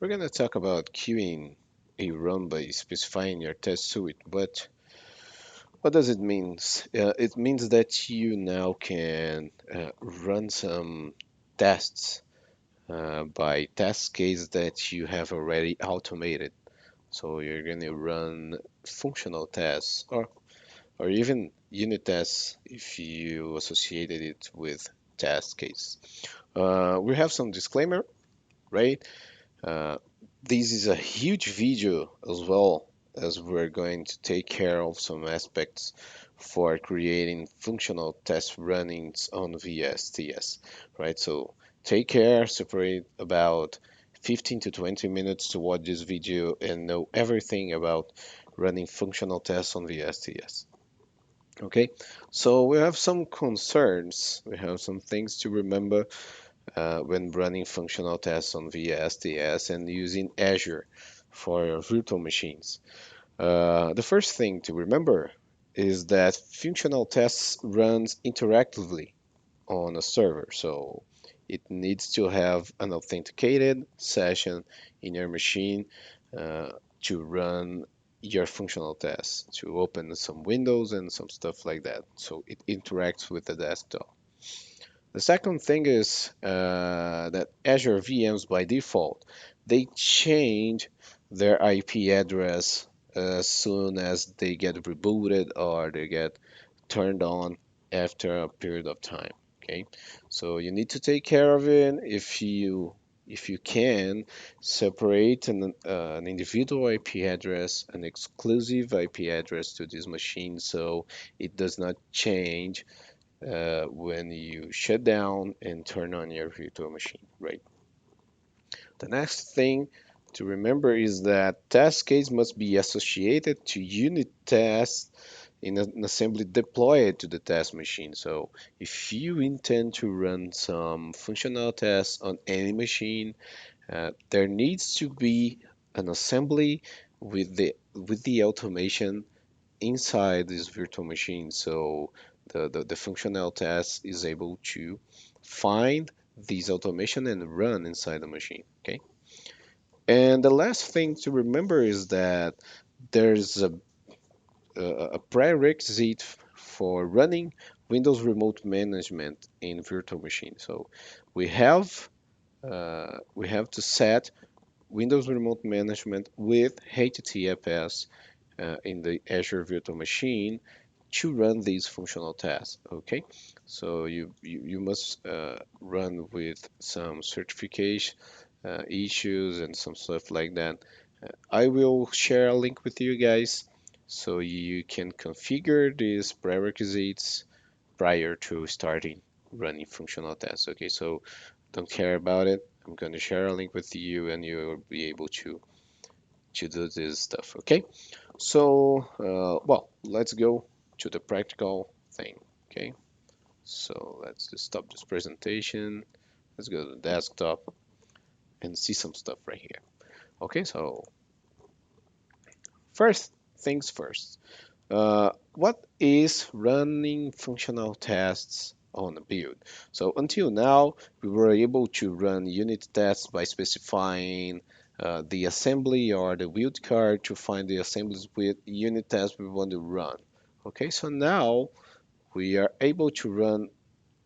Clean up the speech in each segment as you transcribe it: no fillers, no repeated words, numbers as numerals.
We're going to talk about queuing a run by specifying your test suite, but what does it mean? It means that you now can run some tests by test case that you have already automated. So you're going to run functional tests or even unit tests if you associated it with test case. We have some disclaimer, right? Uh, this is a huge video as well, as we're going to take care of some aspects for creating functional test runnings on VSTS, right? So take care, separate about 15 to 20 minutes to watch this video and know everything about running functional tests on VSTS. Okay, so we have some concerns, we have some things to remember when running functional tests on VSTS and using Azure for your virtual machines. The first thing to remember is that functional tests runs interactively on a server, so it needs to have an authenticated session in your machine to run your functional tests, to open some windows and some stuff like that. So it interacts with the desktop. The second thing is that Azure VMs by default, they change their IP address as soon as they get rebooted or they get turned on after a period of time. Okay, so you need to take care of it. If you can separate an individual IP address, an exclusive IP address to this machine, so it does not change when you shut down and turn on your virtual machine, right? The next thing to remember is that test case must be associated to unit tests in an assembly deployed to the test machine. So if you intend to run some functional tests on any machine, there needs to be an assembly with the automation inside this virtual machine. So the functional test is able to find these automation and run inside the machine. Okay. And the last thing to remember is that there's a prerequisite for running Windows Remote Management in virtual machine. So we have we have to set Windows Remote Management with HTTPS in the Azure Virtual Machine to run these functional tests. Okay, so you must run with some certification issues and some stuff like that. I will share a link with you guys so you can configure these prerequisites prior to starting running functional tests. Okay, so don't care about it. I'm going to share a link with you and you will be able to do this stuff. Okay, so well, let's go to the practical thing. Okay, so let's just stop this presentation. Let's go to the desktop and see some stuff right here. Okay, so first things first. What is running functional tests on a build? So until now, we were able to run unit tests by specifying the assembly or the build card to find the assemblies with unit tests we want to run. Okay, so now we are able to run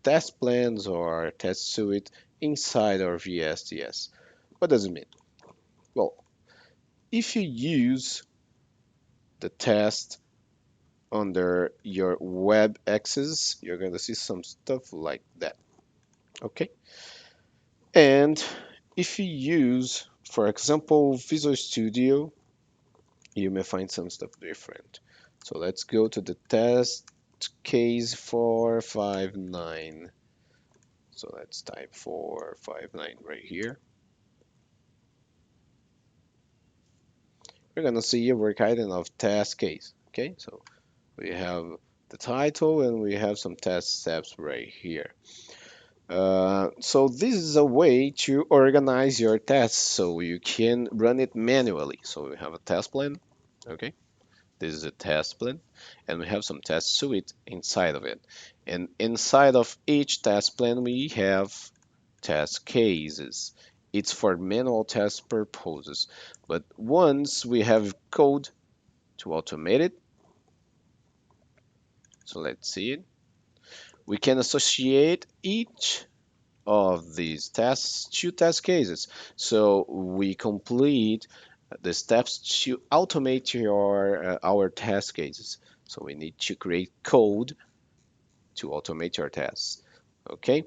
test plans or test suite inside our VSTS. What does it mean? Well, if you use the test under your web access, you're going to see some stuff like that. Okay. And if you use, for example, Visual Studio, you may find some stuff different. So let's go to the test case 459. So let's type 459 right here. We're going to see a work item of test case. Okay. So we have the title and we have some test steps right here. So this is a way to organize your tests so you can run it manually. So we have a test plan, okay? This is a test plan, and we have some test suite inside of it. And inside of each test plan, we have test cases. It's for manual test purposes. But once we have code to automate it, so let's see it, we can associate each of these tests to test cases. So we complete the steps to automate our test cases. So we need to create code to automate your tests. Okay,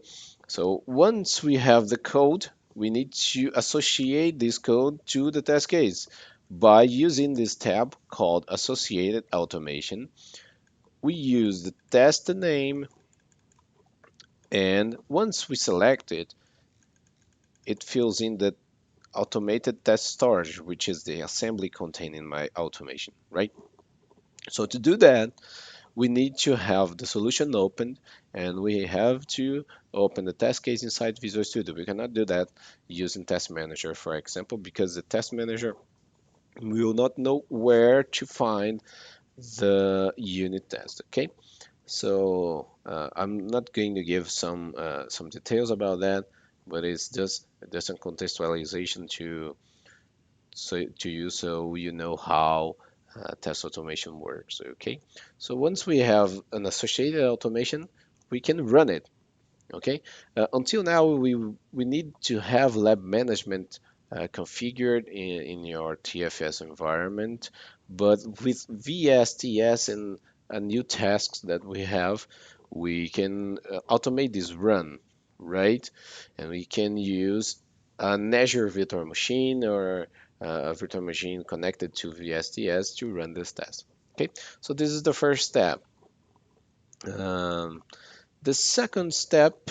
so once we have the code, we need to associate this code to the test case by using this tab called Associated Automation. We use the test name, and once we select it, it fills in the automated test storage, which is the assembly containing my automation, right? So to do that, we need to have the solution opened, and we have to open the test case inside Visual Studio. We cannot do that using Test Manager, for example, because the Test Manager will not know where to find the unit test. Okay, so I'm not going to give some details about that, but it's just a contextualization to you so you know how test automation works. Okay, so once we have an associated automation, we can run it. Okay, until now we need to have lab management configured in your TFS environment, but with VSTS and new tasks that we have, we can automate this run, right? And we can use an Azure virtual machine or a virtual machine connected to VSTS to run this test. Okay, so this is the first step. Um, the second step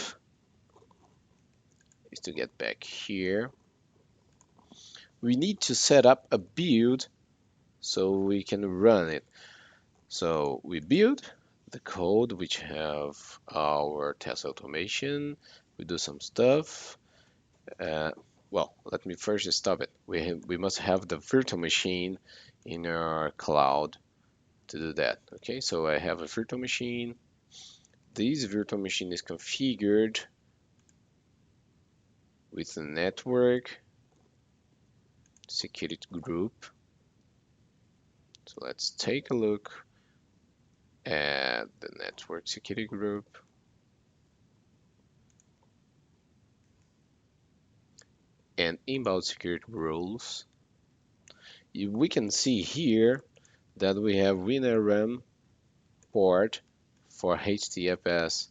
is to get back here. We need to set up a build so we can run it. So we build the code which have our test automation. We do some stuff. Uh, well, let me first stop it. We must have the virtual machine in our cloud to do that. Okay, so I have a virtual machine. This virtual machine is configured with a network security group. So let's take a look at the network security group. And inbound security rules. We can see here that we have WinRM port for HTTPS,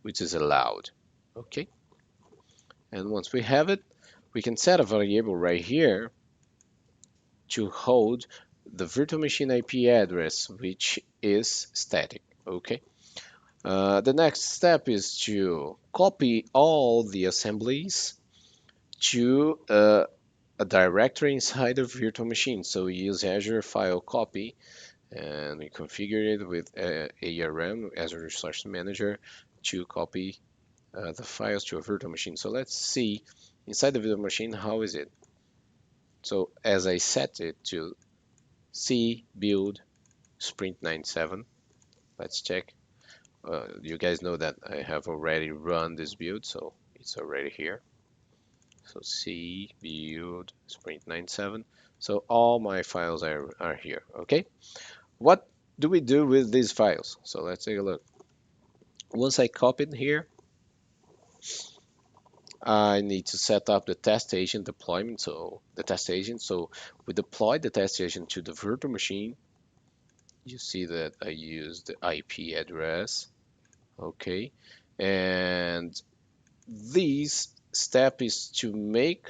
which is allowed. Okay, and once we have it, we can set a variable right here to hold the virtual machine IP address, which is static. Okay. The next step is to copy all the assemblies to a directory inside the virtual machine. So we use Azure File Copy, and we configure it with ARM, Azure Resource Manager, to copy the files to a virtual machine. So let's see inside the virtual machine, how is it? So as I set it to C build sprint 97, let's check. You guys know that I have already run this build, so it's already here. So C build sprint 97. So all my files are here. Okay. What do we do with these files? So let's take a look. Once I copied here, I need to set up the test agent deployment. So the test agent. So we deploy the test agent to the virtual machine. You see that I use the IP address. Okay. And this step is to make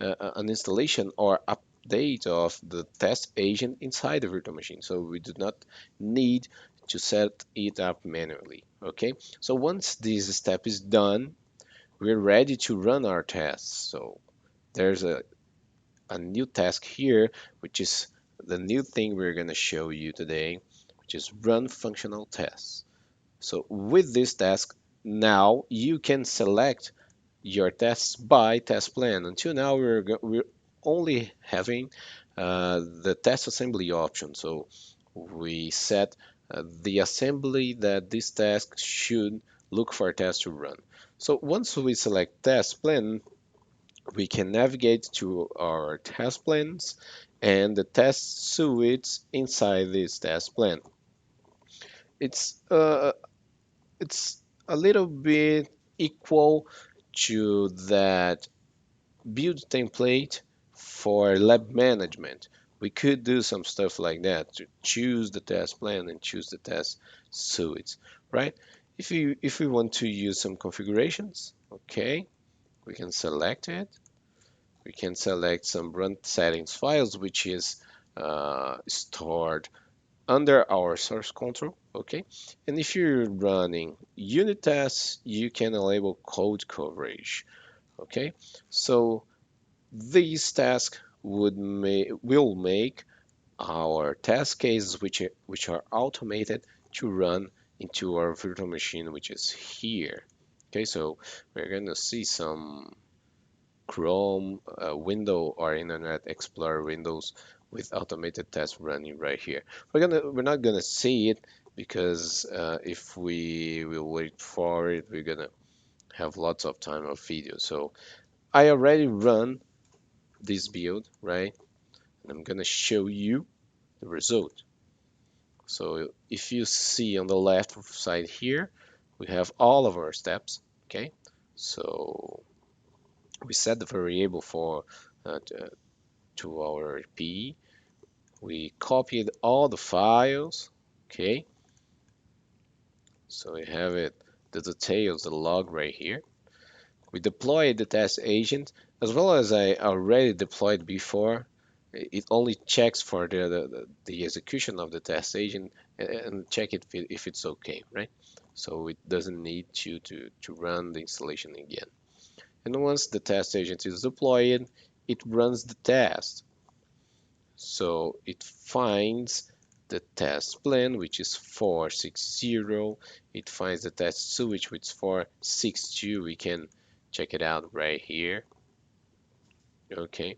an installation or update of the test agent inside the virtual machine. So we do not need to set it up manually. Okay, so once this step is done, we're ready to run our tests. So there's a new task here, which is the new thing we're going to show you today, which is run functional tests. So with this task, now you can select your tests by test plan. Until now, we're only having the test assembly option. So we set the assembly that this task should look for a test to run. So once we select test plan, We can navigate to our test plans and the test suites inside this test plan. It's uh, it's a little bit equal to that build template for lab management. We could do some stuff like that to choose the test plan and choose the test suites, right? If we want to use some configurations, okay, we can select it. We can select some run settings files, which is stored under our source control, okay? And if you're running unit tests, you can enable code coverage, okay? So these tasks will make our test cases, which are automated, to run into our virtual machine, which is here. Okay, so we're gonna see some Chrome window or Internet Explorer windows with automated tests running right here. We're not gonna see it because if we will wait for it, we're gonna have lots of time of video. So I already run this build, right? And I'm gonna show you the result. So if you see on the left side here, we have all of our steps, okay? So we set the variable for to our P. We copied all the files, okay? So we have it, the details, the log right here. We deployed the test agent as well as I already deployed before. It only checks for the execution of the test agent and check it if it's okay, right? So it doesn't need to run the installation again. And once the test agent is deployed, it runs the test. So it finds the test plan, which is 460. It finds the test switch, which is 462. We can check it out right here. Okay.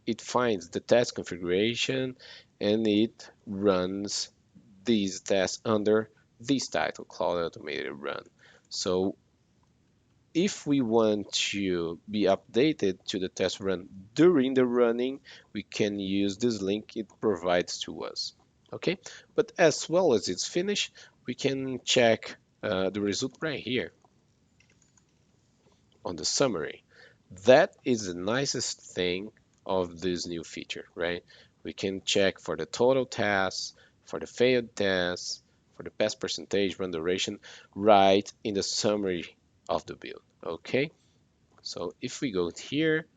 It finds the test configuration and it runs these tests under this title, Cloud Automated Run. So if we want to be updated to the test run during the running, we can use this link it provides to us. Okay, but as well as it's finished, we can check the result right here on the summary. That is the nicest thing of this new feature, right? We can check for the total tasks, for the failed tests, for the pass percentage, run duration, right in the summary of the build, okay? So if we go here,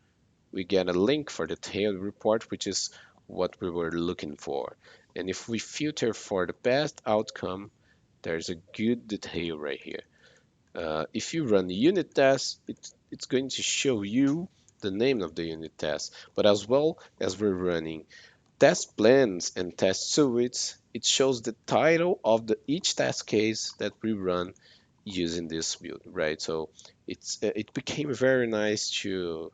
we get a link for the tail report, which is what we were looking for. And if we filter for the best outcome, there's a good detail right here. If you run the unit test, it's going to show you the name of the unit test. But as well as we're running test plans and test suites, it shows the title of each test case that we run using this build, right? So it became very nice to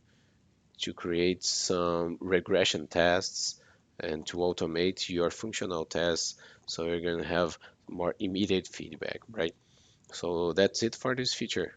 create some regression tests and to automate your functional tests, so you're going to have more immediate feedback, right? So that's it for this feature.